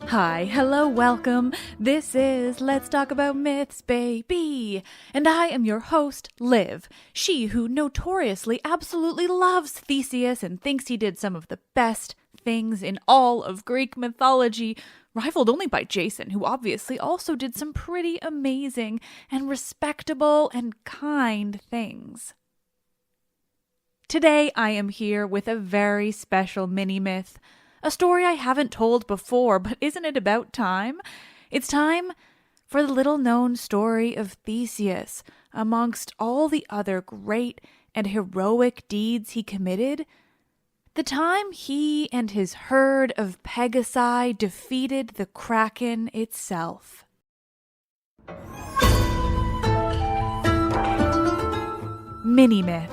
Hi, hello, welcome. This is Let's Talk About Myths, baby. And I am your host, Liv, she who notoriously absolutely loves Theseus and thinks he did some of the best things in all of Greek mythology, rivaled only by Jason, who obviously also did some pretty amazing and respectable and kind things. Today I am here with a very special mini-myth. A story I haven't told before, but isn't it about time? It's time for the little-known story of Theseus. Amongst all the other great and heroic deeds he committed, the time he and his herd of Pegasi defeated the Kraken itself. Mini-myth.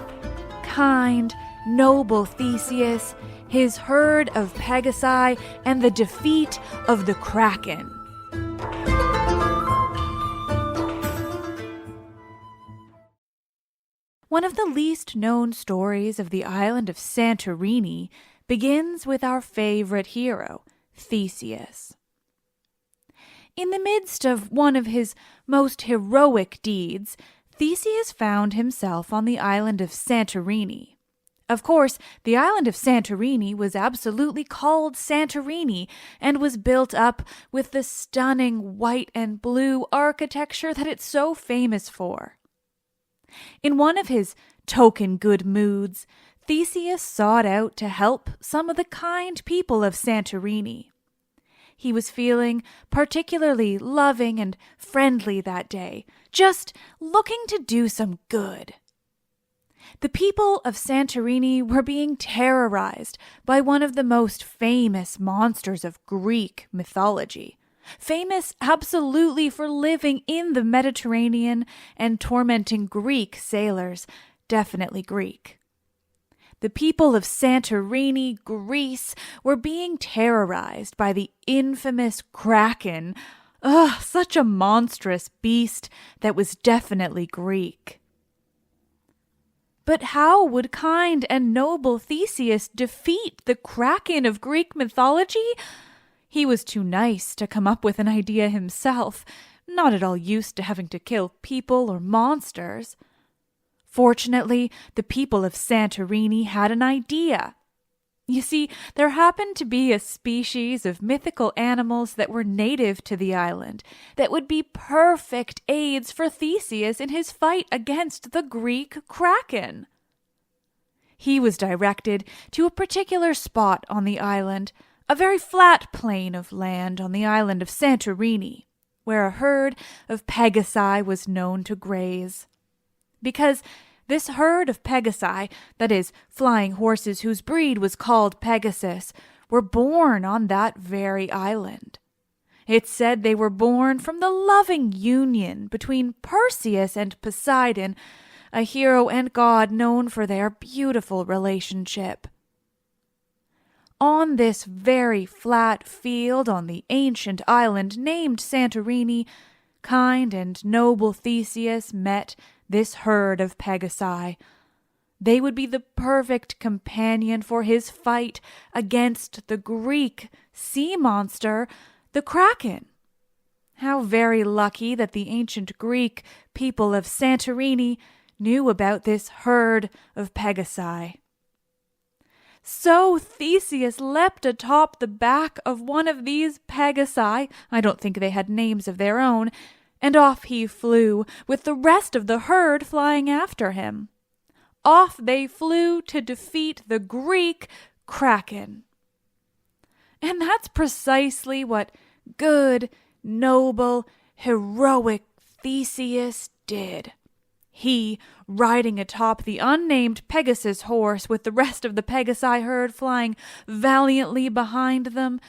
Kind, noble Theseus, his herd of Pegasi, and the defeat of the Kraken. One of the least known stories of the island of Santorini begins with our favorite hero, Theseus. In the midst of one of his most heroic deeds, Theseus found himself on the island of Santorini. Of course, the island of Santorini was absolutely called Santorini and was built up with the stunning white and blue architecture that it's so famous for. In one of his token good moods, Theseus sought out to help some of the kind people of Santorini. He was feeling particularly loving and friendly that day, just looking to do some good. The people of Santorini were being terrorized by one of the most famous monsters of Greek mythology, famous absolutely for living in the Mediterranean and tormenting Greek sailors, definitely Greek. The people of Santorini, Greece, were being terrorized by the infamous Kraken. Such a monstrous beast that was definitely Greek. But how would kind and noble Theseus defeat the Kraken of Greek mythology? He was too nice to come up with an idea himself, not at all used to having to kill people or monsters. Fortunately, the people of Santorini had an idea. You see, there happened to be a species of mythical animals that were native to the island that would be perfect aids for Theseus in his fight against the Greek Kraken. He was directed to a particular spot on the island, a very flat plain of land on the island of Santorini, where a herd of Pegasi was known to graze. Because this herd of Pegasi, that is, flying horses whose breed was called Pegasus, were born on that very island. It's said they were born from the loving union between Perseus and Poseidon, a hero and god known for their beautiful relationship. On this very flat field on the ancient island named Santorini, kind and noble Theseus met this herd of Pegasi. They would be the perfect companion for his fight against the Greek sea monster, the Kraken. How very lucky that the ancient Greek people of Santorini knew about this herd of Pegasi. So Theseus leapt atop the back of one of these Pegasi, I don't think they had names of their own, and off he flew, with the rest of the herd flying after him. Off they flew to defeat the Greek Kraken. And that's precisely what good, noble, heroic Theseus did. He, riding atop the unnamed Pegasus horse with the rest of the Pegasi herd flying valiantly behind them,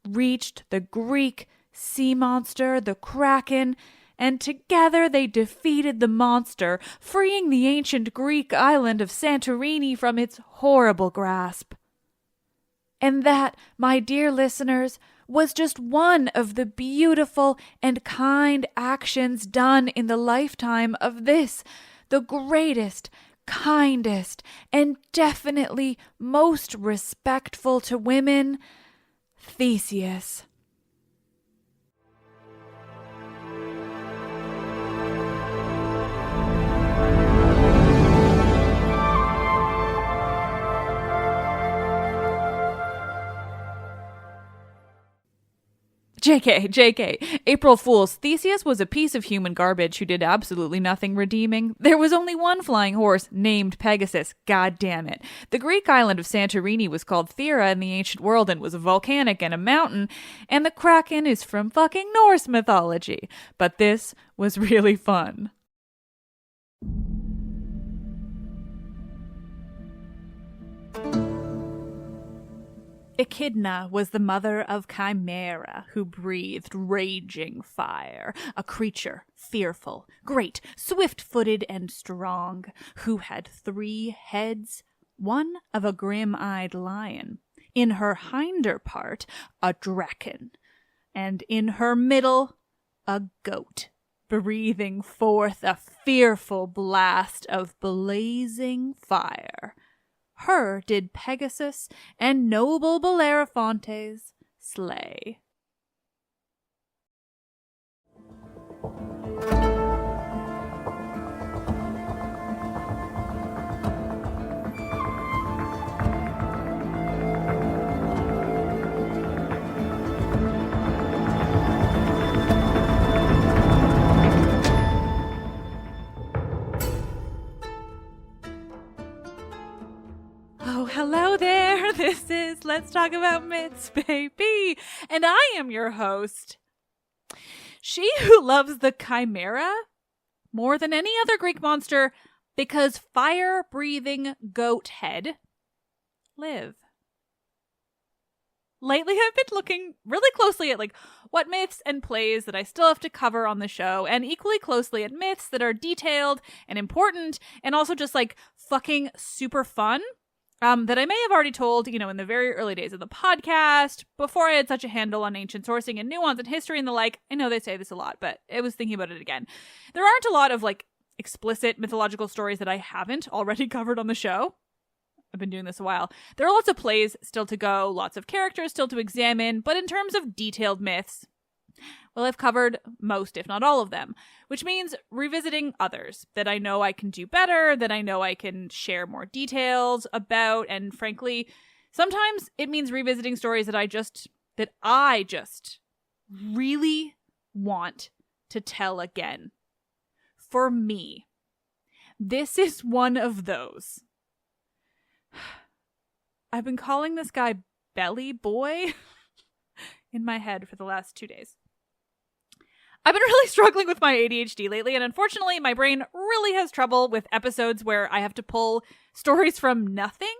reached the Greek sea monster, the Kraken, and together they defeated the monster, freeing the ancient Greek island of Santorini from its horrible grasp. And that, my dear listeners, was just one of the beautiful and kind actions done in the lifetime of this, the greatest, kindest, and definitely most respectful to women, Theseus. JK. April Fools. Theseus was a piece of human garbage who did absolutely nothing redeeming. There was only one flying horse named Pegasus. God damn it. The Greek island of Santorini was called Thera in the ancient world and was volcanic and a mountain. And the Kraken is from fucking Norse mythology. But this was really fun. Echidna was the mother of Chimera, who breathed raging fire, a creature fearful, great, swift-footed, and strong, who had 3 heads, one of a grim-eyed lion, in her hinder part a draken, and in her middle a goat, breathing forth a fearful blast of blazing fire. Her did Pegasus and noble Bellerophontes slay. Oh, hello there. This is Let's Talk About Myths, baby. And I am your host, she who loves the Chimera more than any other Greek monster because fire-breathing goat head live. Lately, I've been looking really closely at what myths and plays that I still have to cover on the show, and equally closely at myths that are detailed and important and also just fucking super fun. That I may have already told, in the very early days of the podcast, before I had such a handle on ancient sourcing and nuance and history and the like. I know they say this a lot, but I was thinking about it again. There aren't a lot of, explicit mythological stories that I haven't already covered on the show. I've been doing this a while. There are lots of plays still to go, lots of characters still to examine, but in terms of detailed myths, well, I've covered most, if not all of them, which means revisiting others that I know I can do better, that I know I can share more details about, and frankly, sometimes it means revisiting stories that I just really want to tell again. For me, this is one of those. I've been calling this guy Belly Boy in my head for the last 2 days. I've been really struggling with my ADHD lately, and unfortunately, my brain really has trouble with episodes where I have to pull stories from nothing,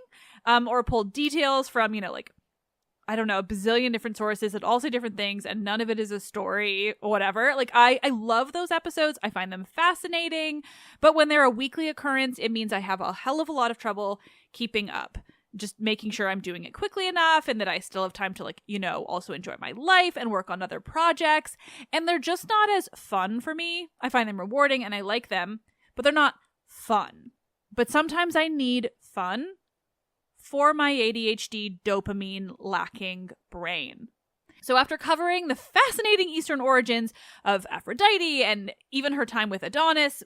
or pull details from, I don't know, a bazillion different sources that all say different things, and none of it is a story or whatever. I love those episodes. I find them fascinating, but when they're a weekly occurrence, it means I have a hell of a lot of trouble keeping up. Just making sure I'm doing it quickly enough and that I still have time to also enjoy my life and work on other projects. And they're just not as fun for me. I find them rewarding and I like them, but they're not fun. But sometimes I need fun for my ADHD dopamine lacking brain. So after covering the fascinating Eastern origins of Aphrodite and even her time with Adonis,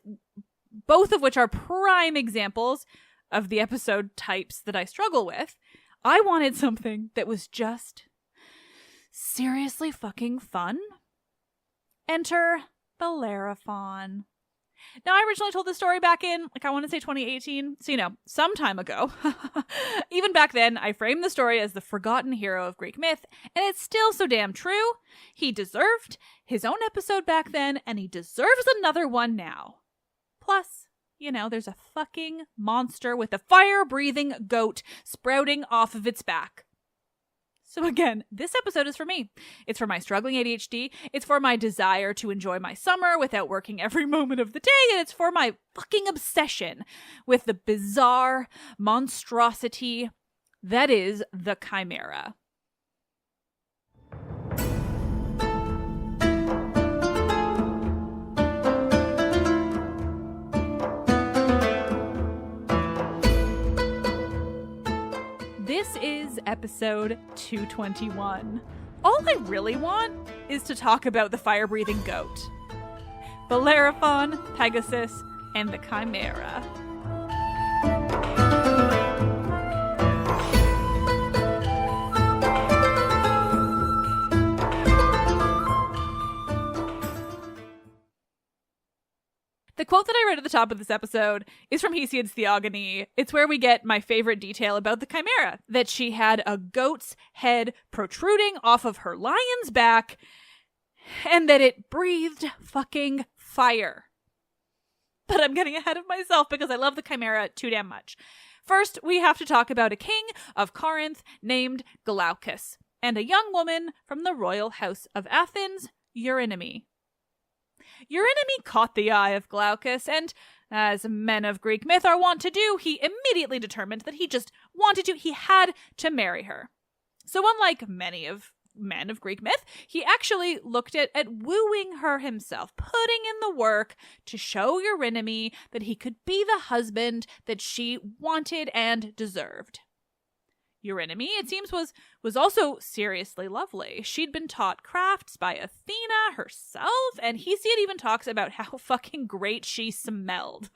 both of which are prime examples of the episode types that I struggle with, I wanted something that was just seriously fucking fun. Enter Bellerophon. Now, I originally told this story back in, I want to say 2018, so some time ago. Even back then, I framed the story as the forgotten hero of Greek myth, and it's still so damn true. He deserved his own episode back then, and he deserves another one now. Plus, there's a fucking monster with a fire-breathing goat sprouting off of its back. So again, this episode is for me. It's for my struggling ADHD. It's for my desire to enjoy my summer without working every moment of the day. And it's for my fucking obsession with the bizarre monstrosity that is the Chimera. This is episode 221. All I really want is to talk about the fire-breathing goat. Bellerophon, Pegasus, and the Chimera. The quote that I read at the top of this episode is from Hesiod's Theogony. It's where we get my favorite detail about the Chimera, that she had a goat's head protruding off of her lion's back, and that it breathed fucking fire. But I'm getting ahead of myself because I love the Chimera too damn much. First, we have to talk about a king of Corinth named Glaucus, and a young woman from the royal house of Athens, Eurynome. Eurynome caught the eye of Glaucus, and, as men of Greek myth are wont to do, he immediately determined that he had to marry her. So unlike many of men of Greek myth, he actually looked at wooing her himself, putting in the work to show Eurynome that he could be the husband that she wanted and deserved. Eurynome, it seems, was also seriously lovely. She'd been taught crafts by Athena herself, and Hesiod even talks about how fucking great she smelled.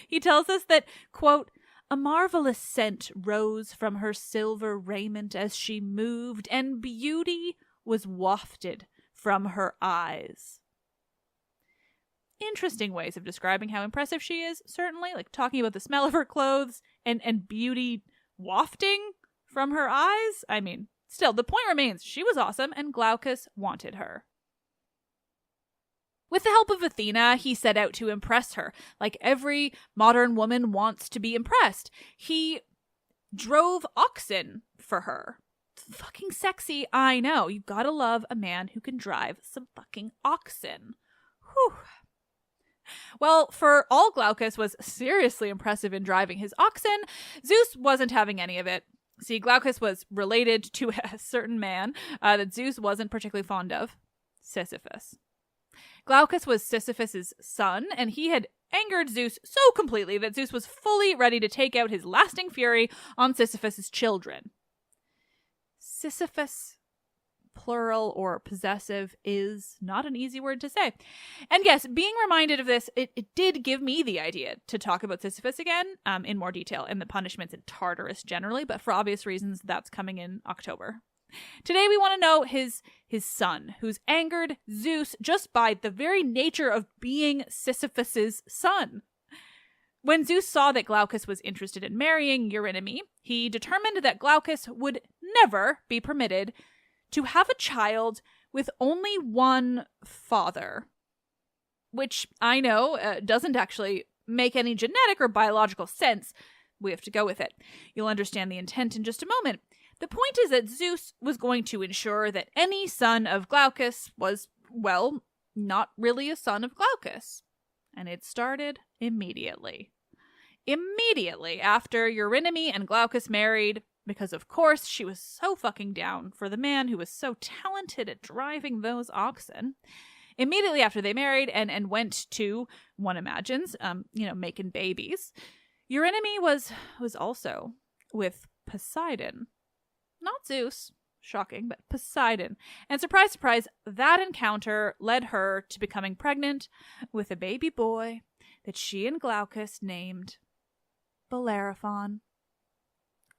He tells us that, quote, "A marvelous scent rose from her silver raiment as she moved, and beauty was wafted from her eyes." Interesting ways of describing how impressive she is, certainly, like talking about the smell of her clothes and beauty wafting from her eyes. I mean, still, the point remains, she was awesome, and Glaucus wanted her. With the help of Athena, he set out to impress her, like every modern woman wants to be impressed. He drove oxen for her. Fucking sexy, I know. You gotta love a man who can drive some fucking oxen. Whew. Well, for all Glaucus was seriously impressive in driving his oxen, Zeus wasn't having any of it. See, Glaucus was related to a certain man that Zeus wasn't particularly fond of, Sisyphus. Glaucus was Sisyphus's son, and he had angered Zeus so completely that Zeus was fully ready to take out his lasting fury on Sisyphus's children. Sisyphus, plural or possessive, is not an easy word to say. And yes, being reminded of this, it did give me the idea to talk about Sisyphus again in more detail, and the punishments in Tartarus generally, but for obvious reasons, that's coming in October. Today we want to know his son, who's angered Zeus just by the very nature of being Sisyphus's son. When Zeus saw that Glaucus was interested in marrying Eurynome, he determined that Glaucus would never be permitted to have a child with only one father. Which I know doesn't actually make any genetic or biological sense. We have to go with it. You'll understand the intent in just a moment. The point is that Zeus was going to ensure that any son of Glaucus was, well, not really a son of Glaucus. And it started immediately. Immediately after Eurynome and Glaucus married, because of course she was so fucking down for the man who was so talented at driving those oxen. Immediately after they married and went to, one imagines, making babies, Eurynome was also with Poseidon. Not Zeus, shocking, but Poseidon. And surprise, surprise, that encounter led her to becoming pregnant with a baby boy that she and Glaucus named Bellerophon.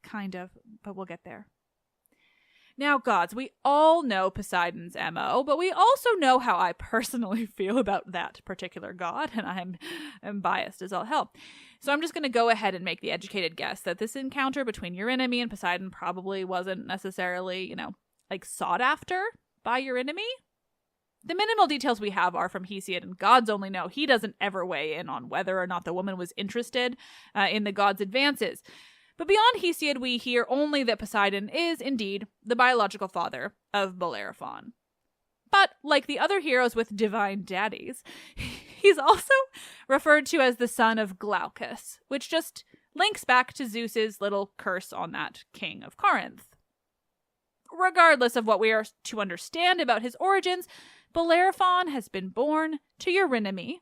Kind of, but we'll get there. Now, gods, we all know Poseidon's MO, but we also know how I personally feel about that particular god, and I'm biased as all hell. So I'm just going to go ahead and make the educated guess that this encounter between Eurynome and Poseidon probably wasn't necessarily, sought after by Eurynome. The minimal details we have are from Hesiod, and gods only know. He doesn't ever weigh in on whether or not the woman was interested in the god's advances. But beyond Hesiod, we hear only that Poseidon is, indeed, the biological father of Bellerophon. But, like the other heroes with divine daddies, he's also referred to as the son of Glaucus, which just links back to Zeus's little curse on that king of Corinth. Regardless of what we are to understand about his origins, Bellerophon has been born to Eurynome,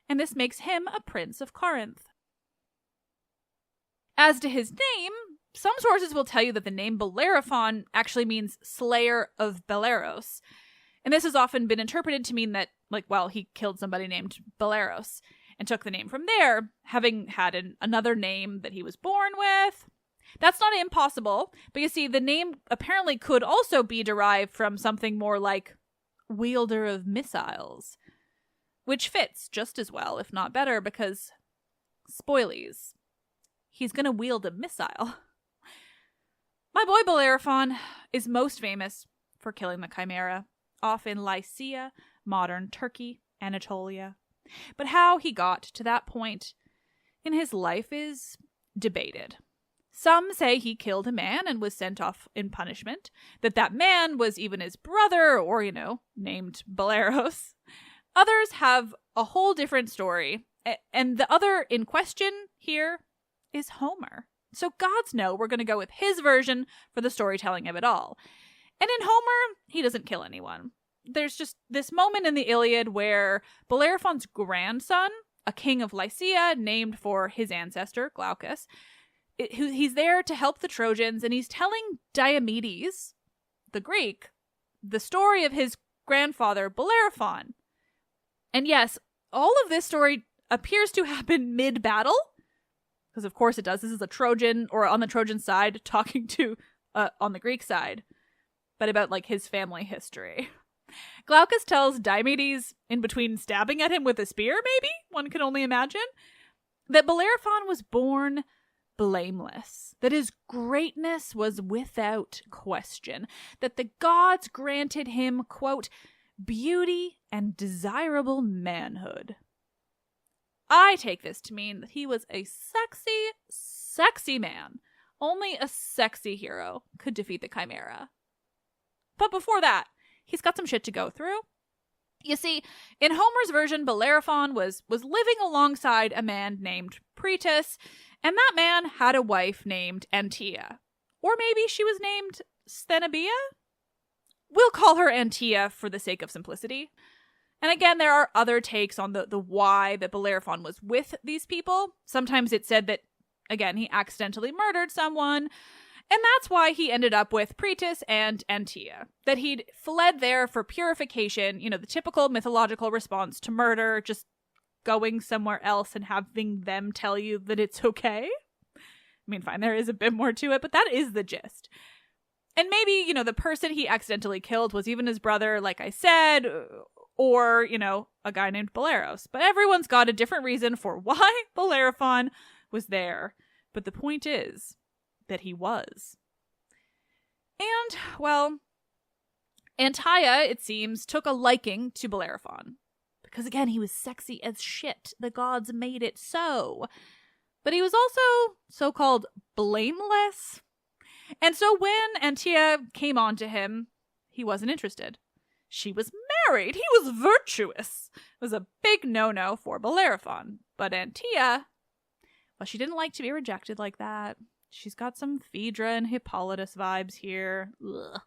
and this makes him a prince of Corinth. As to his name, some sources will tell you that the name Bellerophon actually means slayer of Belleros. And this has often been interpreted to mean that, he killed somebody named Belleros and took the name from there, having had another name that he was born with. That's not impossible, but you see, the name apparently could also be derived from something more like wielder of missiles. which fits just as well, if not better, because, spoilies, he's going to wield a missile. My boy Bellerophon is most famous for killing the Chimera, off in Lycia, modern Turkey, Anatolia. But how he got to that point in his life is debated. Some say he killed a man and was sent off in punishment, that man was even his brother or, named Belleros. Others have a whole different story, and the other in question here is Homer. So gods know we're going to go with his version for the storytelling of it all. And in Homer, he doesn't kill anyone. There's just this moment in the Iliad where Bellerophon's grandson, a king of Lycia named for his ancestor, Glaucus, he's there to help the Trojans, and he's telling Diomedes, the Greek, the story of his grandfather, Bellerophon. And yes, all of this story appears to happen mid-battle, because of course it does. This is a Trojan, or on the Trojan side, talking to, on the Greek side, but about, his family history. Glaucus tells Diomedes, in between stabbing at him with a spear, maybe, one can only imagine, that Bellerophon was born blameless, that his greatness was without question, that the gods granted him, quote, beauty and desirable manhood. I take this to mean that he was a sexy, sexy man. Only a sexy hero could defeat the Chimera. But before that, he's got some shit to go through. You see, in Homer's version, Bellerophon was living alongside a man named Pegasus, and that man had a wife named Antea. Or maybe she was named Sthenebia? We'll call her Antea for the sake of simplicity. And again, there are other takes on the why that Bellerophon was with these people. Sometimes it's said that, again, he accidentally murdered someone, and that's why he ended up with Pegasus and Antea. That he'd fled there for purification, the typical mythological response to murder, just going somewhere else and having them tell you that it's okay. I mean, fine, there is a bit more to it, but that is the gist. And maybe, the person he accidentally killed was even his brother, like I said, or, a guy named Belleros. But everyone's got a different reason for why Bellerophon was there. But the point is that he was. And, well, Antea, it seems, took a liking to Bellerophon. Because, again, he was sexy as shit. The gods made it so. But he was also so-called blameless. And so when Antea came on to him, he wasn't interested. She was married. He was virtuous. It was a big no-no for Bellerophon. But Antea, well, she didn't like to be rejected like that. She's got some Phaedra and Hippolytus vibes here. Ugh.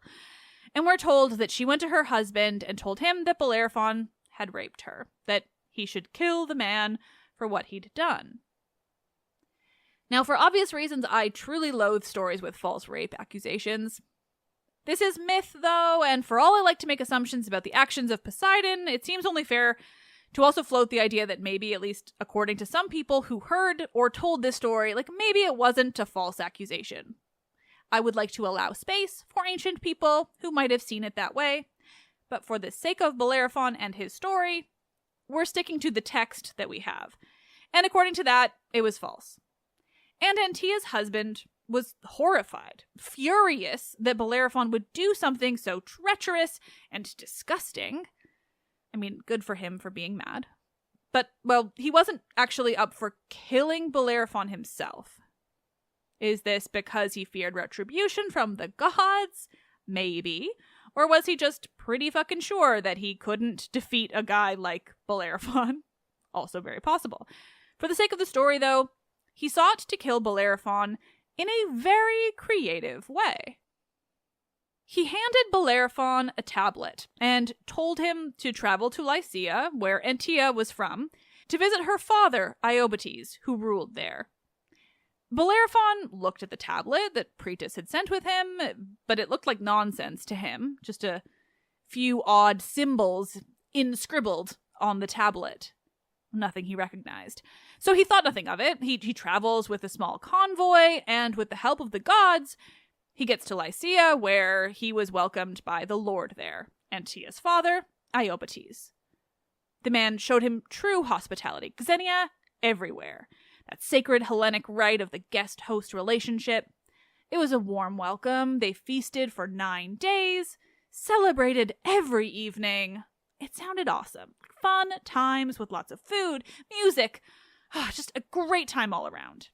And we're told that she went to her husband and told him that Bellerophon had raped her, that he should kill the man for what he'd done. Now, for obvious reasons, I truly loathe stories with false rape accusations. This is myth, though, and for all I like to make assumptions about the actions of Poseidon, it seems only fair to also float the idea that maybe, at least according to some people who heard or told this story, maybe it wasn't a false accusation. I would like to allow space for ancient people who might have seen it that way, but for the sake of Bellerophon and his story, we're sticking to the text that we have. And according to that, it was false. And Antea's husband was horrified, furious that Bellerophon would do something so treacherous and disgusting. I mean, good for him for being mad. But, well, he wasn't actually up for killing Bellerophon himself. Is this because he feared retribution from the gods? Maybe. Or was he just pretty fucking sure that he couldn't defeat a guy like Bellerophon? Also very possible. For the sake of the story, though, he sought to kill Bellerophon in a very creative way. He handed Bellerophon a tablet and told him to travel to Lycia, where Antea was from, to visit her father, Iobates, who ruled there. Bellerophon looked at the tablet that Pegasus had sent with him, but it looked like nonsense to him, just a few odd symbols inscribbled on the tablet. Nothing he recognized. So he thought nothing of it. He travels with a small convoy, and with the help of the gods, he gets to Lycia, where he was welcomed by the lord there, Antea's father, Iobates. The man showed him true hospitality. Xenia everywhere. That sacred Hellenic rite of the guest-host relationship. It was a warm welcome. They feasted for 9 days, celebrated every evening. It sounded awesome. Fun times with lots of food, music. Just a great time all around.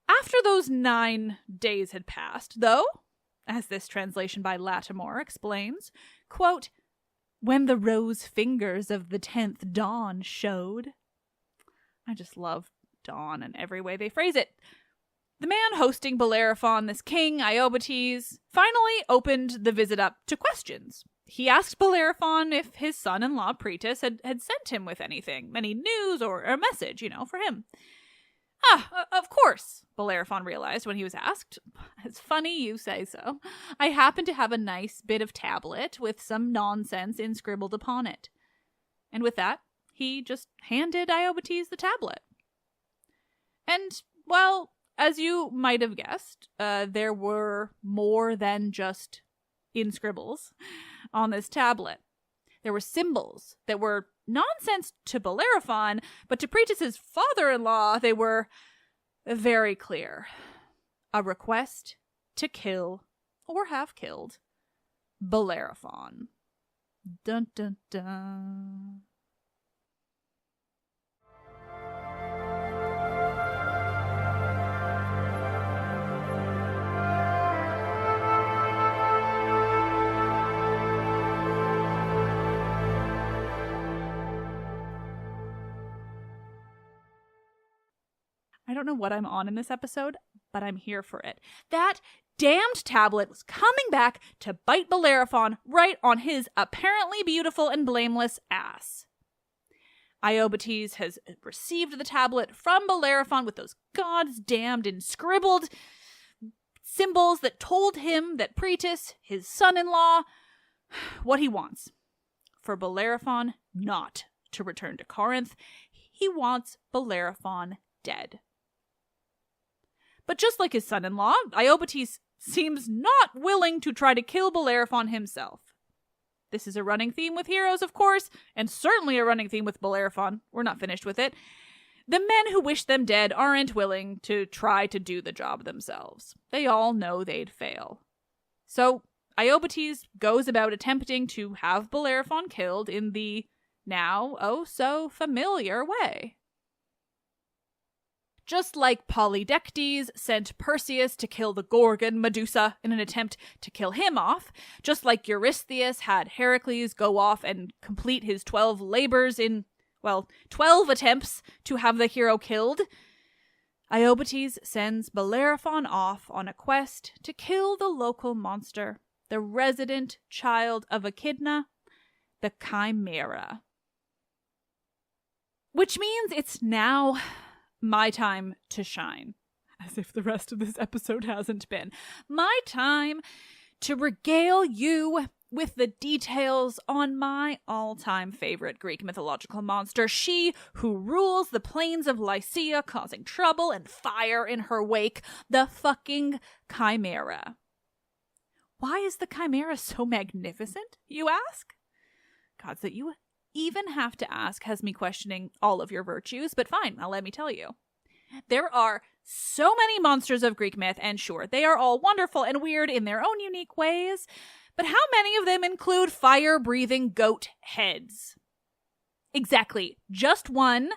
After those 9 days had passed, though, as this translation by Lattimore explains, quote, when the rose fingers of the 10th dawn showed. I just love dawn and every way they phrase it. The man hosting Bellerophon, this king, Iobates, finally opened the visit up to questions. He asked Bellerophon if his son-in-law, Pretis, had sent him with anything, any news or a message, for him. Of course, Bellerophon realized when he was asked. It's funny you say so. I happen to have a nice bit of tablet with some nonsense inscribbled upon it. And with that, he just handed Iobates the tablet. And, well, as you might have guessed, there were more than just inscribbles on this tablet. There were symbols that were nonsense to Bellerophon, but to Pretis' father-in-law, they were very clear. A request to kill, or have killed, Bellerophon. Dun dun dun. I don't know what I'm on in this episode, but I'm here for it. That damned tablet was coming back to bite Bellerophon right on his apparently beautiful and blameless ass. Iobates has received the tablet from Bellerophon with those God's damned inscribbled symbols that told him that Pretis, his son-in-law, what he wants. For Bellerophon not to return to Corinth. He wants Bellerophon dead. But just like his son-in-law, Iobates seems not willing to try to kill Bellerophon himself. This is a running theme with heroes, of course, and certainly a running theme with Bellerophon. We're not finished with it. The men who wish them dead aren't willing to try to do the job themselves. They all know they'd fail. So Iobates goes about attempting to have Bellerophon killed in the now oh-so-familiar way. Just like Polydectes sent Perseus to kill the Gorgon Medusa in an attempt to kill him off, just like Eurystheus had Heracles go off and complete his 12 labors in, 12 attempts to have the hero killed, Iobates sends Bellerophon off on a quest to kill the local monster, the resident child of Echidna, the Chimera. Which means it's now my time to shine. As if the rest of this episode hasn't been. My time to regale you with the details on my all-time favorite Greek mythological monster, she who rules the plains of Lycia, causing trouble and fire in her wake, the fucking Chimera. Why is the Chimera so magnificent, you ask? Gods, that you even have to ask has me questioning all of your virtues, but fine, now let me tell you. There are so many monsters of Greek myth, and sure, they are all wonderful and weird in their own unique ways, but how many of them include fire-breathing goat heads? Exactly, just one.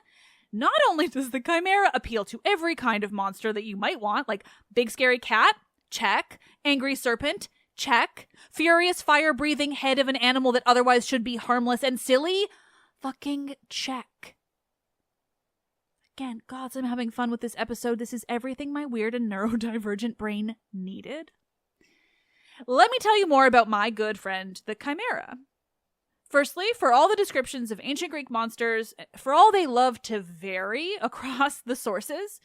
Not only does the Chimera appeal to every kind of monster that you might want, like big scary cat, check, angry serpent, check, furious fire-breathing head of an animal that otherwise should be harmless and silly, fucking check. Again, gods, I'm having fun with this episode. This is everything my weird and neurodivergent brain needed. Let me tell you more about my good friend, the Chimera. Firstly, for all the descriptions of ancient Greek monsters, for all they love to vary across the sources,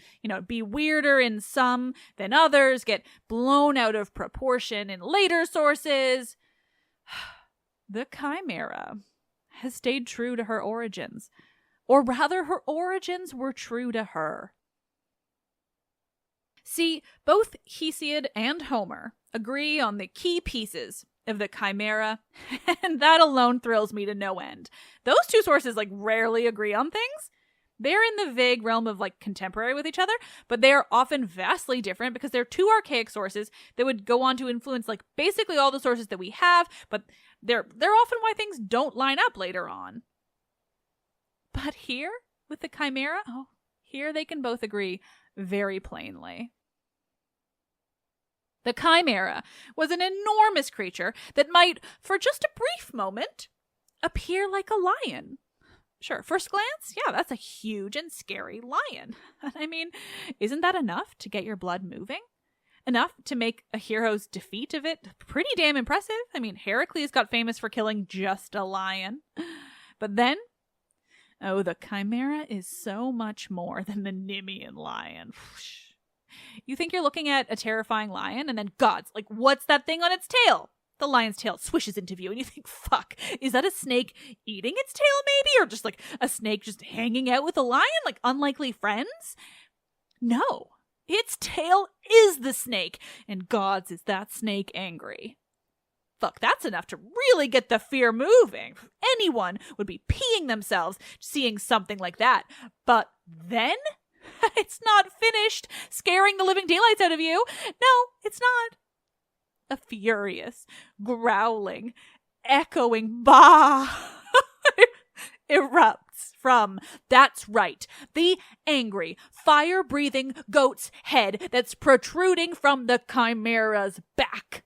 be weirder in some than others, get blown out of proportion in later sources, the Chimera has stayed true to her origins. Or rather, her origins were true to her. See, both Hesiod and Homer agree on the key pieces of the Chimera, and that alone thrills me to no end. Those two sources rarely agree on things. They're in the vague realm of contemporary with each other, but they're often vastly different because they're two archaic sources that would go on to influence basically all the sources that we have, but they're often why things don't line up later on. But here, with the Chimera, here they can both agree very plainly. The Chimera was an enormous creature that might, for just a brief moment, appear like a lion. Sure, first glance, yeah, that's a huge and scary lion. I mean, isn't that enough to get your blood moving? Enough to make a hero's defeat of it pretty damn impressive? I mean, Heracles got famous for killing just a lion. But then, the Chimera is so much more than the Nemean lion. You think you're looking at a terrifying lion, and then gods, what's that thing on its tail? The lion's tail swishes into view, and you think, fuck, is that a snake eating its tail maybe? Or just a snake just hanging out with a lion, unlikely friends? No, its tail is the snake, and gods, is that snake angry. Fuck, that's enough to really get the fear moving. Anyone would be peeing themselves seeing something like that. But then, it's not finished scaring the living daylights out of you. No, it's not. A furious, growling, echoing bah erupts from, that's right, the angry, fire-breathing goat's head that's protruding from the Chimera's back.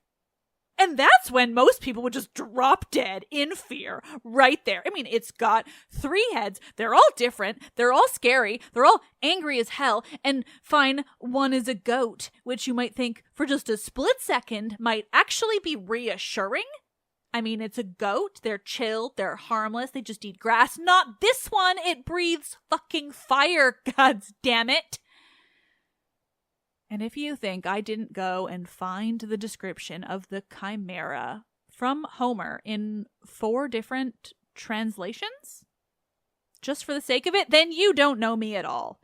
And that's when most people would just drop dead in fear right there. I mean, it's got 3 heads. They're all different. They're all scary. They're all angry as hell. And fine, one is a goat, which you might think for just a split second might actually be reassuring. I mean, it's a goat. They're chill. They're harmless. They just eat grass. Not this one. It breathes fucking fire. God damn it. And if you think I didn't go and find the description of the Chimera from Homer in 4 different translations, just for the sake of it, then you don't know me at all.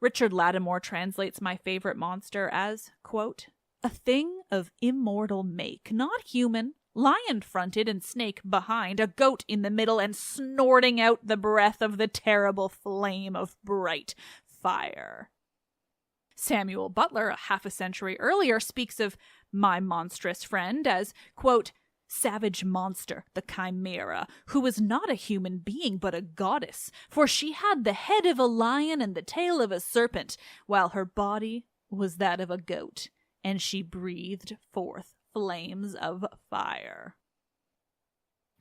Richard Lattimore translates my favorite monster as, quote, a thing of immortal make, not human, lion-fronted and snake behind, a goat in the middle, and snorting out the breath of the terrible flame of bright fire. Samuel Butler, a half a century earlier, speaks of my monstrous friend as, quote, savage monster, the Chimera, who was not a human being but a goddess, for she had the head of a lion and the tail of a serpent, while her body was that of a goat, and she breathed forth flames of fire.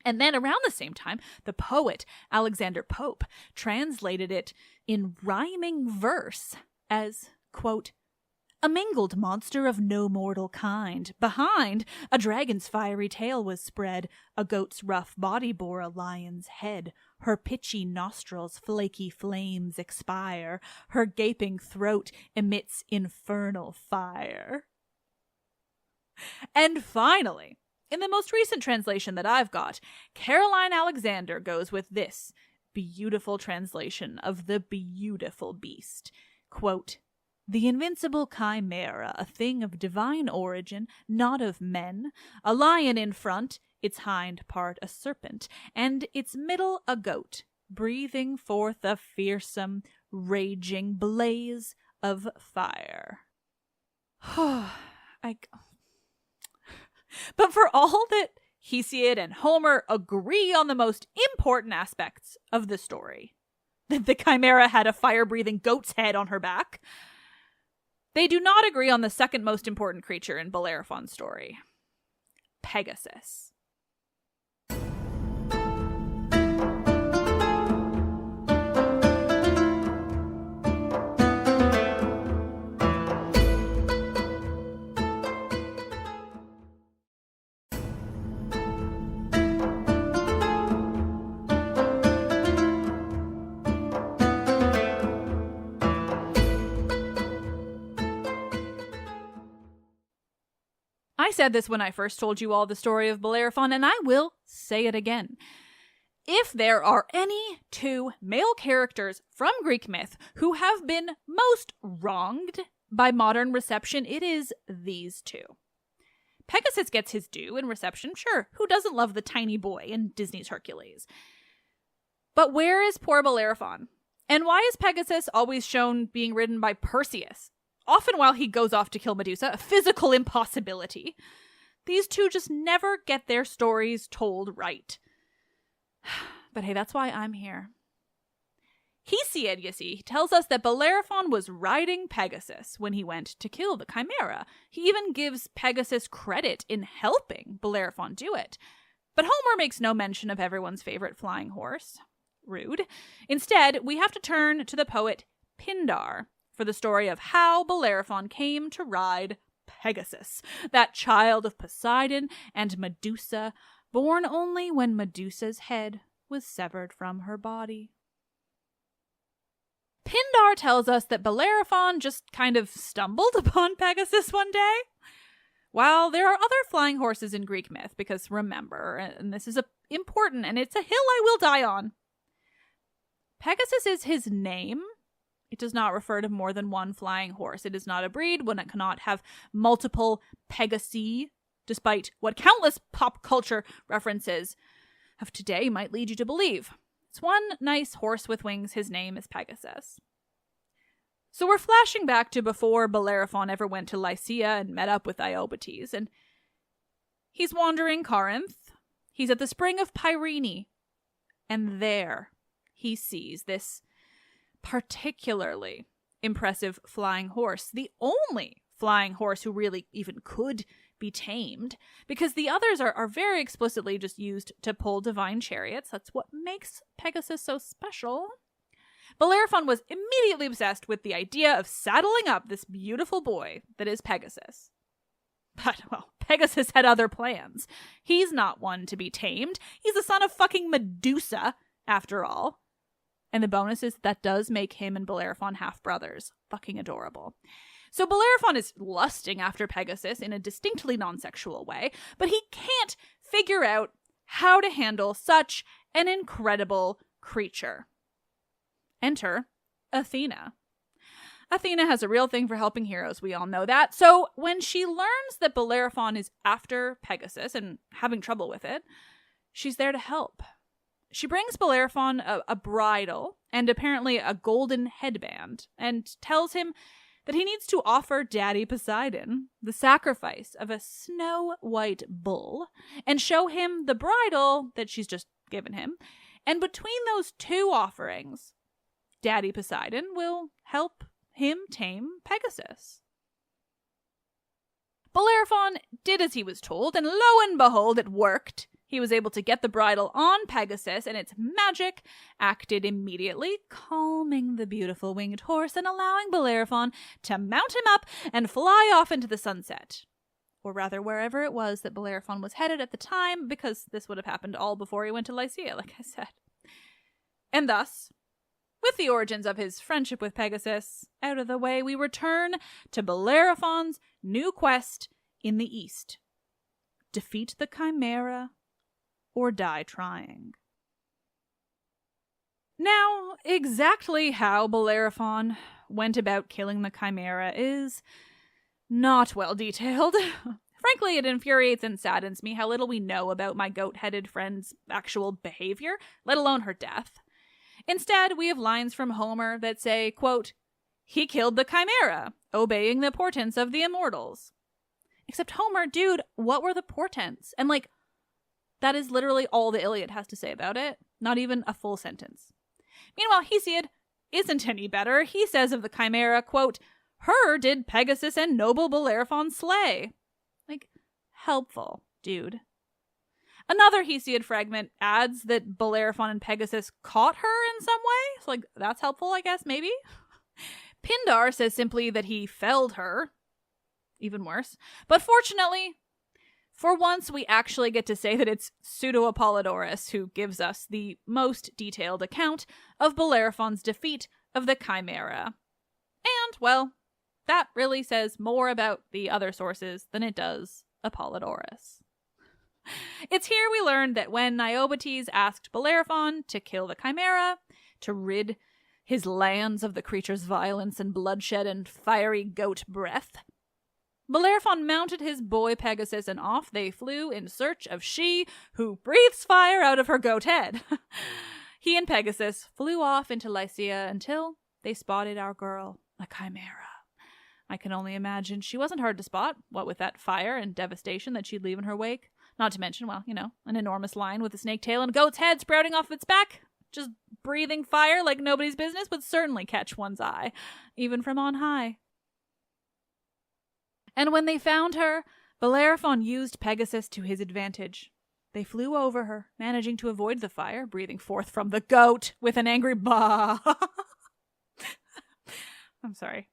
And then around the same time, the poet Alexander Pope translated it in rhyming verse as, quote, a mingled monster of no mortal kind. Behind, a dragon's fiery tail was spread. A goat's rough body bore a lion's head. Her pitchy nostrils flaky flames expire. Her gaping throat emits infernal fire. And finally, in the most recent translation that I've got, Caroline Alexander goes with this beautiful translation of the beautiful beast. Quote, the invincible Chimera, a thing of divine origin, not of men, a lion in front, its hind part a serpent, and its middle a goat, breathing forth a fearsome, raging blaze of fire. But for all that Hesiod and Homer agree on the most important aspects of the story, that the Chimera had a fire-breathing goat's head on her back, they do not agree on the second most important creature in Bellerophon's story, Pegasus. I said this when I first told you all the story of Bellerophon, and I will say it again. If there are any 2 male characters from Greek myth who have been most wronged by modern reception, it is these 2. Pegasus gets his due in reception, sure. Who doesn't love the tiny boy in Disney's Hercules? But where is poor Bellerophon? And why is Pegasus always shown being ridden by Perseus? Often while he goes off to kill Medusa, a physical impossibility. These two just never get their stories told right. But hey, that's why I'm here. Hesiod, you see, tells us that Bellerophon was riding Pegasus when he went to kill the Chimera. He even gives Pegasus credit in helping Bellerophon do it. But Homer makes no mention of everyone's favorite flying horse. Rude. Instead, we have to turn to the poet Pindar for the story of how Bellerophon came to ride Pegasus, that child of Poseidon and Medusa, born only when Medusa's head was severed from her body. Pindar tells us that Bellerophon just kind of stumbled upon Pegasus one day. While there are other flying horses in Greek myth, because remember, and this is important, and it's a hill I will die on, Pegasus is his name. It does not refer to more than one flying horse. It is not a breed, one that cannot have multiple Pegasi, despite what countless pop culture references of today might lead you to believe. It's one nice horse with wings. His name is Pegasus. So we're flashing back to before Bellerophon ever went to Lycia and met up with Iobates, and he's wandering Corinth. He's at the spring of Pyrene, and there he sees this particularly impressive flying horse, the only flying horse who really even could be tamed, because the others are very explicitly just used to pull divine chariots. That's what makes Pegasus so special. Bellerophon was immediately obsessed with the idea of saddling up this beautiful boy that is Pegasus. But, well, Pegasus had other plans. He's not one to be tamed. He's the son of fucking Medusa, after all. And the bonus is that does make him and Bellerophon half-brothers. Fucking adorable. So Bellerophon is lusting after Pegasus in a distinctly non-sexual way, but he can't figure out how to handle such an incredible creature. Enter Athena. Athena has a real thing for helping heroes, we all know that. So when she learns that Bellerophon is after Pegasus and having trouble with it, she's there to help. She brings Bellerophon a bridle and apparently a golden headband and tells him that he needs to offer Daddy Poseidon the sacrifice of a snow-white bull and show him the bridle that she's just given him. And between those two offerings, Daddy Poseidon will help him tame Pegasus. Bellerophon did as he was told, and lo and behold, it worked. He was able to get the bridle on Pegasus, and its magic acted immediately, calming the beautiful winged horse and allowing Bellerophon to mount him up and fly off into the sunset. Or rather, wherever it was that Bellerophon was headed at the time, because this would have happened all before he went to Lycia, like I said. And thus, with the origins of his friendship with Pegasus out of the way, we return to Bellerophon's new quest in the east. Defeat the Chimera or die trying. Now, exactly how Bellerophon went about killing the Chimera is not well detailed. Frankly, it infuriates and saddens me how little we know about my goat-headed friend's actual behavior, let alone her death. Instead, we have lines from Homer that say, quote, "He killed the Chimera, obeying the portents of the immortals." Except Homer, dude, what were the portents? And that is literally all the Iliad has to say about it. Not even a full sentence. Meanwhile, Hesiod isn't any better. He says of the Chimera, quote, "Her did Pegasus and noble Bellerophon slay." Helpful, dude. Another Hesiod fragment adds that Bellerophon and Pegasus caught her in some way. So, that's helpful, I guess, maybe? Pindar says simply that he felled her. Even worse. But fortunately, for once, we actually get to say that it's Pseudo-Apollodorus who gives us the most detailed account of Bellerophon's defeat of the Chimera. And, well, that really says more about the other sources than it does Apollodorus. It's here we learn that when Iobates asked Bellerophon to kill the Chimera, to rid his lands of the creature's violence and bloodshed and fiery goat breath, Bellerophon mounted his boy Pegasus, and off they flew in search of she who breathes fire out of her goat head. He and Pegasus flew off into Lycia until they spotted our girl, a chimera. I can only imagine she wasn't hard to spot, what with that fire and devastation that she'd leave in her wake. Not to mention, well, an enormous lion with a snake tail and a goat's head sprouting off its back. Just breathing fire like nobody's business would certainly catch one's eye, even from on high. And when they found her, Bellerophon used Pegasus to his advantage. They flew over her, managing to avoid the fire, breathing forth from the goat with an angry bah. I'm sorry.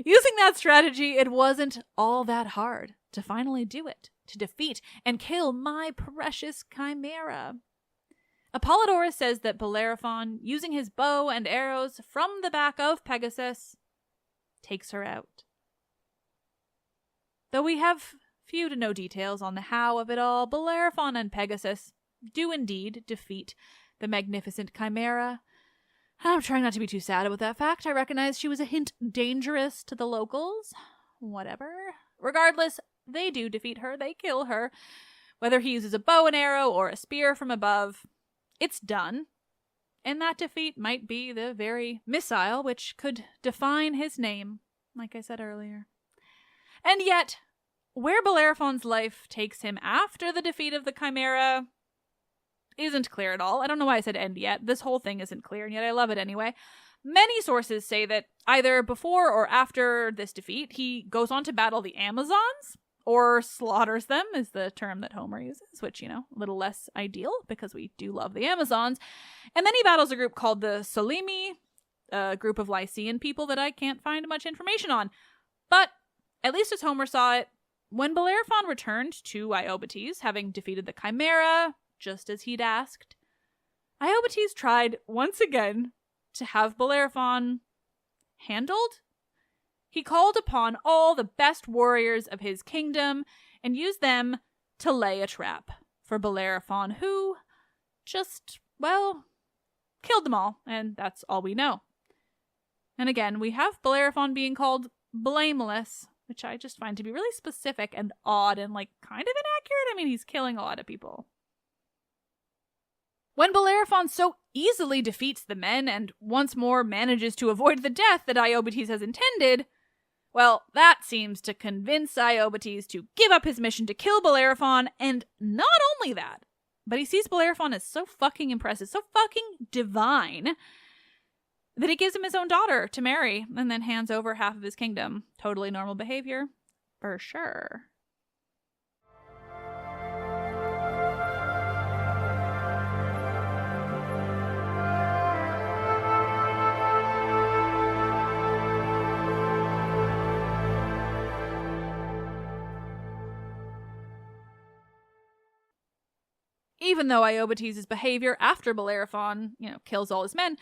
Using that strategy, it wasn't all that hard to finally do it, to defeat and kill my precious chimera. Apollodorus says that Bellerophon, using his bow and arrows from the back of Pegasus, takes her out. Though we have few to no details on the how of it all, Bellerophon and Pegasus do indeed defeat the magnificent chimera. I'm trying not to be too sad about that fact. I recognize she was a hint dangerous to the locals. Whatever. Regardless, they do defeat her. They kill her. Whether he uses a bow and arrow or a spear from above, it's done. And that defeat might be the very missile which could define his name, like I said earlier. And yet, where Bellerophon's life takes him after the defeat of the Chimera isn't clear at all. I don't know why I said "and yet." This whole thing isn't clear, and yet I love it anyway. Many sources say that either before or after this defeat, he goes on to battle the Amazons, or slaughters them, is the term that Homer uses, which, a little less ideal, because we do love the Amazons. And then he battles a group called the Solymi, a group of Lycian people that I can't find much information on. But at least as Homer saw it, when Bellerophon returned to Iobates, having defeated the Chimera, just as he'd asked, Iobates tried once again to have Bellerophon handled. He called upon all the best warriors of his kingdom and used them to lay a trap for Bellerophon, who just, killed them all, and that's all we know. And again, we have Bellerophon being called blameless, which I just find to be really specific and odd and kind of inaccurate. I mean, he's killing a lot of people. When Bellerophon so easily defeats the men and once more manages to avoid the death that Iobates has intended, well, that seems to convince Iobates to give up his mission to kill Bellerophon, and not only that, but he sees Bellerophon as so fucking impressive, so fucking divine, that he gives him his own daughter to marry, and then hands over half of his kingdom. Totally normal behavior, for sure. Even though Iobates' behavior after Bellerophon, kills all his men,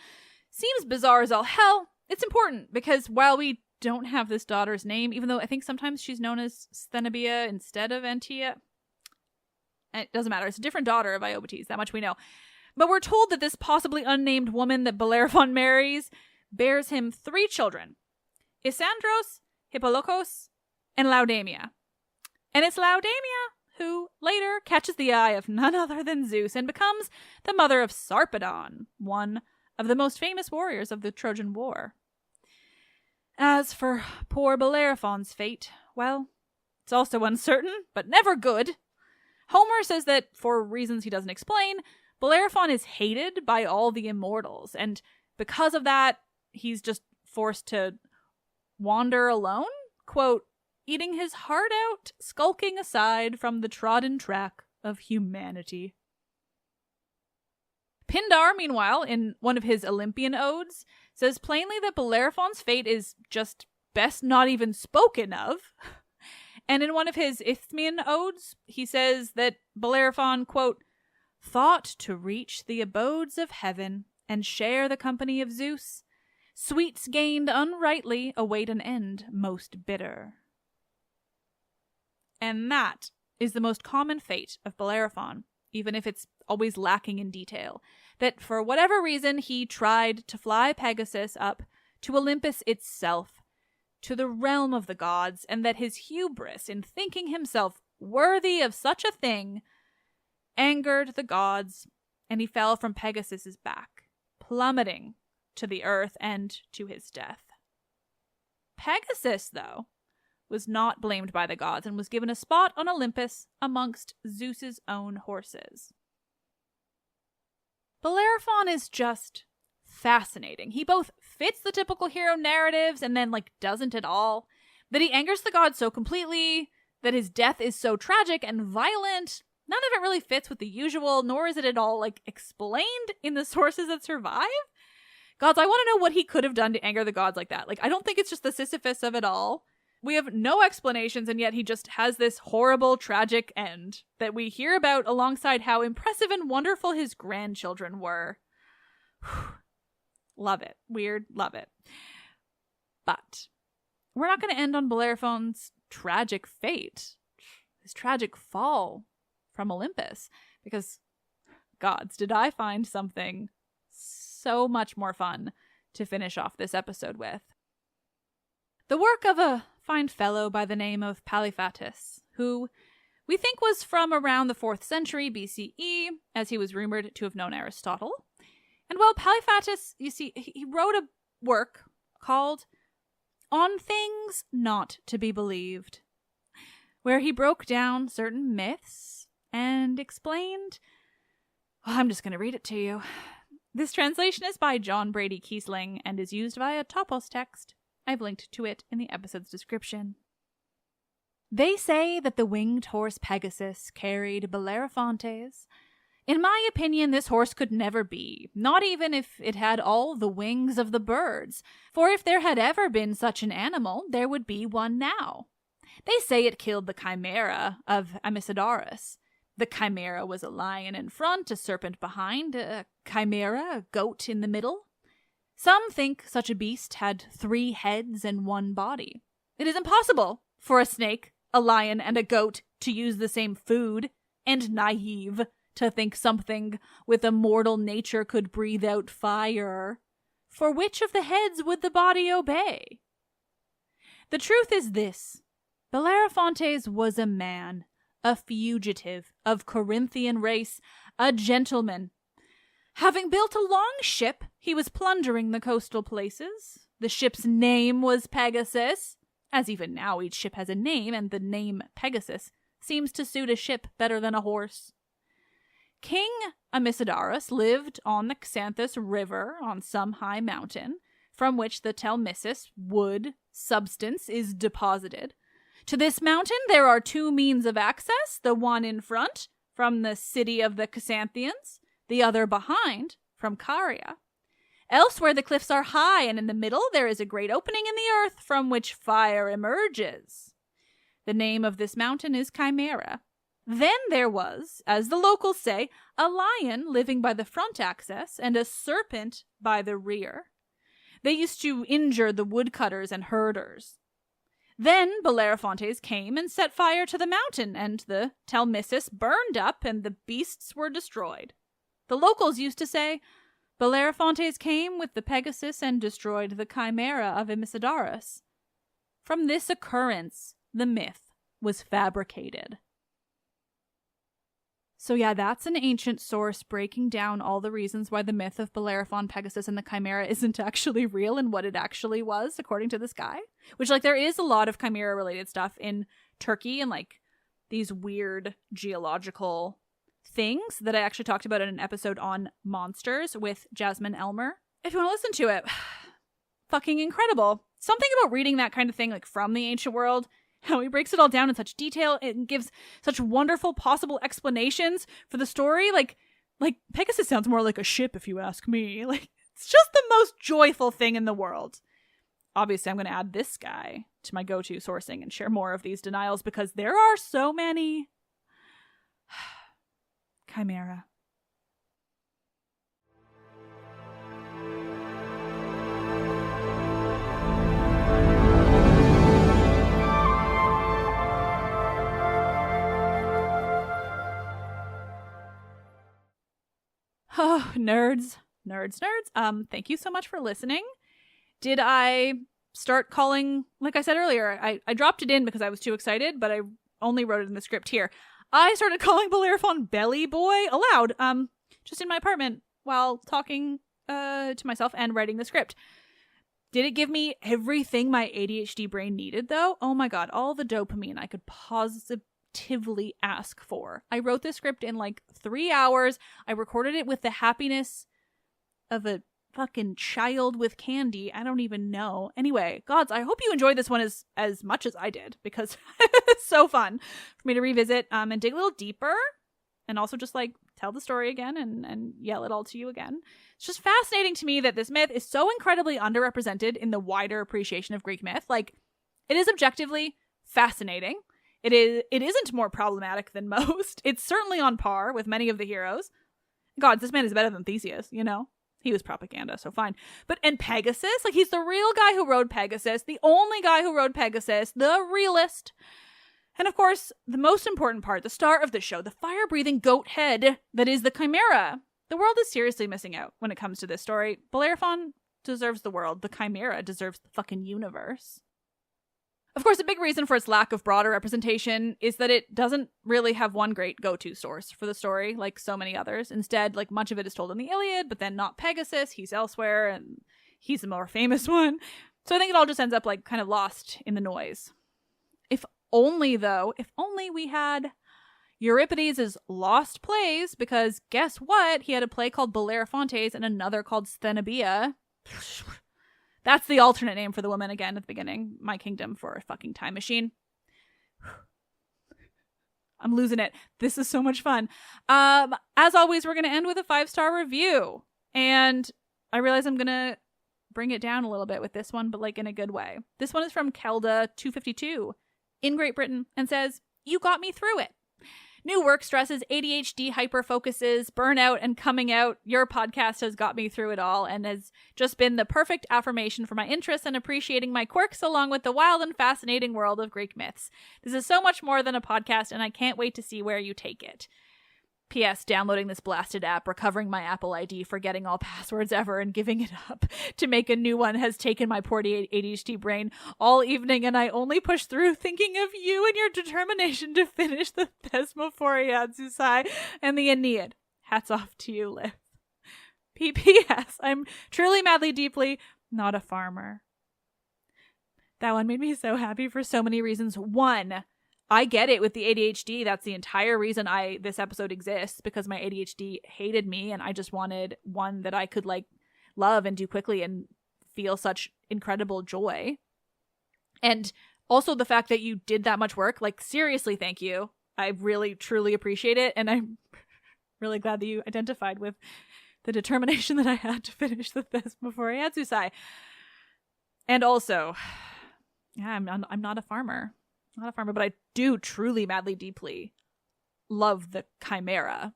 seems bizarre as all hell, it's important, because while we don't have this daughter's name, even though I think sometimes she's known as Sthenobia instead of Antia, it doesn't matter, it's a different daughter of Iobates, that much we know. But we're told that this possibly unnamed woman that Bellerophon marries bears him 3 children, Isandros, Hippolokos, and Laodamia. And it's Laodamia who later catches the eye of none other than Zeus and becomes the mother of Sarpedon, one of the most famous warriors of the Trojan War. As for poor Bellerophon's fate, well, it's also uncertain, but never good. Homer says that, for reasons he doesn't explain, Bellerophon is hated by all the immortals, and because of that, he's just forced to wander alone, quote, eating his heart out, skulking aside from the trodden track of humanity. Pindar, meanwhile, in one of his Olympian odes, says plainly that Bellerophon's fate is just best not even spoken of. And in one of his Isthmian odes, he says that Bellerophon, quote, thought to reach the abodes of heaven and share the company of Zeus. Sweets gained unrightly await an end most bitter. And that is the most common fate of Bellerophon, even if it's always lacking in detail. That for whatever reason he tried to fly Pegasus up to Olympus itself, to the realm of the gods, and that his hubris in thinking himself worthy of such a thing angered the gods, and he fell from Pegasus's back, plummeting to the earth and to his death. Pegasus, though, was not blamed by the gods and was given a spot on Olympus amongst Zeus's own horses. Bellerophon is just fascinating. He both fits the typical hero narratives and then, doesn't at all. That he angers the gods so completely, that his death is so tragic and violent. None of it really fits with the usual, nor is it at all, explained in the sources that survive. Gods, I want to know what he could have done to anger the gods like that. I don't think it's just the Sisyphus of it all. We have no explanations, and yet he just has this horrible, tragic end that we hear about alongside how impressive and wonderful his grandchildren were. Love it. Weird. Love it. But we're not going to end on Bellerophon's tragic fate, his tragic fall from Olympus, because, gods, did I find something so much more fun to finish off this episode with. The work of a fine fellow by the name of Pegasus, who we think was from around the 4th century BCE, as he was rumored to have known Aristotle. And well, Pegasus, you see, he wrote a work called On Things Not to Be Believed, where he broke down certain myths and explained... Well, I'm just going to read it to you. This translation is by John Brady Kiesling and is used via Topos text. I've linked to it in the episode's description. They say that the winged horse Pegasus carried Bellerophontes. In my opinion, this horse could never be, not even if it had all the wings of the birds, for if there had ever been such an animal, there would be one now. They say it killed the Chimera of Amisadorus. The Chimera was a lion in front, a serpent behind, a chimera, a goat in the middle. Some think such a beast had 3 heads and 1 body. It is impossible for a snake, a lion, and a goat to use the same food, and naive to think something with a mortal nature could breathe out fire. For which of the heads would the body obey? The truth is this. Bellerophontes was a man, a fugitive of Corinthian race, a gentleman. Having built a long ship, he was plundering the coastal places. The ship's name was Pegasus, as even now each ship has a name, and the name Pegasus seems to suit a ship better than a horse. King Amisadorus lived on the Xanthus River on some high mountain, from which the telmissus, wood, substance, is deposited. To this mountain there are 2 means of access, the one in front, from the city of the Xanthians, the other behind, from Caria. Elsewhere the cliffs are high, and in the middle there is a great opening in the earth from which fire emerges. The name of this mountain is Chimera. Then there was, as the locals say, a lion living by the front access and a serpent by the rear. They used to injure the woodcutters and herders. Then Bellerophontes came and set fire to the mountain, and the telmissus burned up, and the beasts were destroyed. The locals used to say, Bellerophontes came with the Pegasus and destroyed the Chimera of Amisadorus. From this occurrence, the myth was fabricated. So yeah, that's an ancient source breaking down all the reasons why the myth of Bellerophon, Pegasus, and the Chimera isn't actually real and what it actually was, according to this guy. Which, there is a lot of Chimera-related stuff in Turkey and, these weird geological things that I actually talked about in an episode on monsters with Jasmine Elmer. If you want to listen to it, fucking incredible. Something about reading that kind of thing, from the ancient world, how he breaks it all down in such detail and gives such wonderful possible explanations for the story. Like Pegasus sounds more like a ship, if you ask me. It's just the most joyful thing in the world. Obviously, I'm going to add this guy to my go-to sourcing and share more of these denials because there are so many. Chimera. Oh, nerds. Thank you so much for listening. Did I start calling, like I said earlier, I dropped it in because I was too excited, but I only wrote it in the script here. I started calling Bellerophon Belly Boy aloud, just in my apartment while talking to myself and writing the script. Did it give me everything my ADHD brain needed, though? Oh my god, all the dopamine I could positively ask for. I wrote this script in like 3 hours. I recorded it with the happiness of a fucking child with candy. I don't even know. Anyway, gods, I hope you enjoyed this one as much as I did, because it's so fun for me to revisit and dig a little deeper, and also just like tell the story again and yell it all to you again. It's just fascinating to me that this myth is so incredibly underrepresented in the wider appreciation of Greek myth. Like, it is objectively fascinating. It isn't more problematic than most. It's certainly on par with many of the heroes. God, this man is better than Theseus, you know? He was propaganda, so fine. And Pegasus, like, he's the real guy who rode Pegasus, the only guy who rode Pegasus, the realist. And of course, the most important part, the star of the show, the fire-breathing goat head that is the Chimera. The world is seriously missing out when it comes to this story. Bellerophon deserves the world. The Chimera deserves the fucking universe. Of course, a big reason for its lack of broader representation is that it doesn't really have one great go-to source for the story, like so many others. Instead, like, much of it is told in the Iliad, but then not Pegasus. He's elsewhere, and he's a more famous one. So I think it all just ends up, like, kind of lost in the noise. If only we had Euripides' lost plays, because guess what? He had a play called Bellerophontes and another called Sthenobia. That's the alternate name for the woman again at the beginning. My kingdom for a fucking time machine. I'm losing it. This is so much fun. As always, we're going to end with a 5-star review. And I realize I'm going to bring it down a little bit with this one, but like in a good way. This one is from Kelda252 in Great Britain and says, "You got me through it. New work stresses, ADHD hyperfocuses, burnout, and coming out. Your podcast has got me through it all and has just been the perfect affirmation for my interests and appreciating my quirks along with the wild and fascinating world of Greek myths. This is so much more than a podcast, and I can't wait to see where you take it. P.S. Downloading this blasted app, recovering my Apple ID, forgetting all passwords ever, and giving it up to make a new one has taken my poor ADHD brain all evening, and I only push through thinking of you and your determination to finish the Thesmophoriadsusai and the Aeneid. Hats off to you, Liv. P.P.S. I'm truly, madly, deeply not a farmer." That one made me so happy for so many reasons. One, I get it with the ADHD. That's the entire reason this episode exists, because my ADHD hated me and I just wanted one that I could like love and do quickly and feel such incredible joy. And also the fact that you did that much work, like seriously, thank you. I really, truly appreciate it. And I'm really glad that you identified with the determination that I had to finish the Thesmophoriadsusai. And also, yeah, I'm not a farmer. Not a farmer, but I do truly, madly, deeply love the Chimera.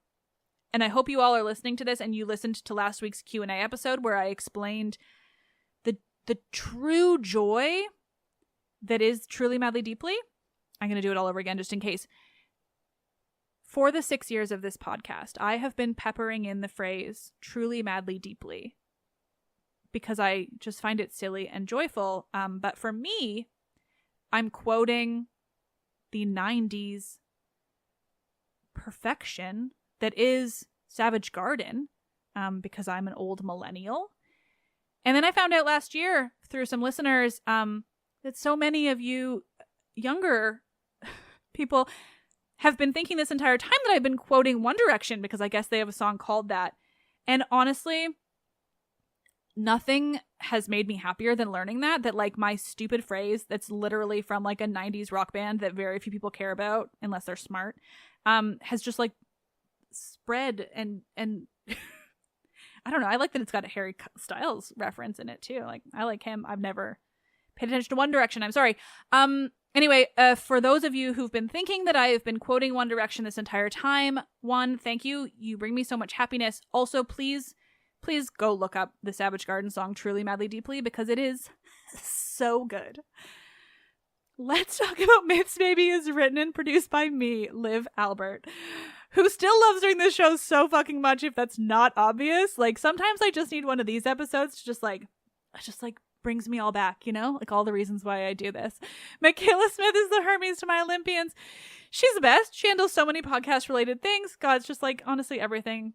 And I hope you all are listening to this and you listened to last week's Q&A episode where I explained the true joy that is truly, madly, deeply. I'm going to do it all over again just in case. For the 6 years of this podcast, I have been peppering in the phrase truly, madly, deeply because I just find it silly and joyful. But for me, I'm quoting the 90s perfection that is Savage Garden, because I'm an old millennial. And then I found out last year through some listeners that so many of you younger people have been thinking this entire time that I've been quoting One Direction because I guess they have a song called that. And honestly, nothing has made me happier than learning that like my stupid phrase that's literally from like a 90s rock band that very few people care about unless they're smart, has just like spread and I don't know. I like that it's got a Harry Styles reference in it too. Like, I like him. I've never paid attention to One Direction. I'm sorry. Anyway, for those of you who've been thinking that I have been quoting One Direction this entire time, one, thank you. You bring me so much happiness. Also, please go look up the Savage Garden song Truly Madly Deeply because it is so good. Let's Talk About Myths Baby is written and produced by me, Liv Albert, who still loves doing this show so fucking much if that's not obvious. Like, sometimes I just need one of these episodes to just brings me all back, you know? Like all the reasons why I do this. Michaela Smith is the Hermes to my Olympians. She's the best. She handles so many podcast related things. God, it's just like honestly everything.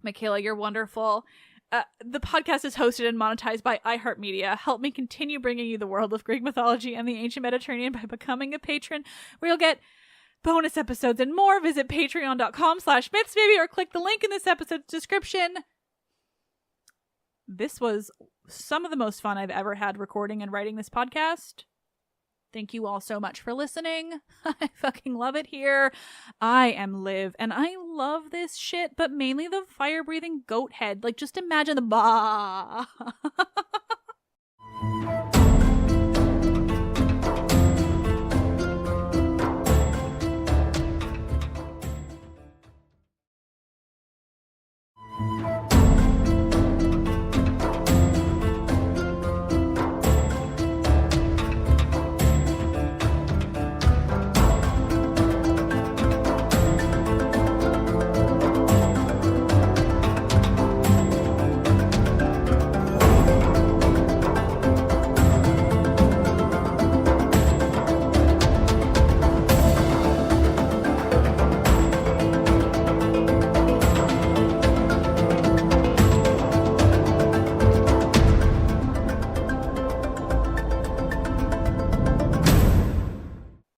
Michaela, you're wonderful. The podcast is hosted and monetized by iHeartMedia. Help me continue bringing you the world of Greek mythology and the ancient Mediterranean by becoming a patron, where you'll get bonus episodes and more. Visit patreon.com/mythsbaby or click the link in this episode's description. This was some of the most fun I've ever had recording and writing this podcast. Thank you all so much for listening. I fucking love it here. I am Liv, and I love this shit, but mainly the fire-breathing goat head. Like, just imagine the bah.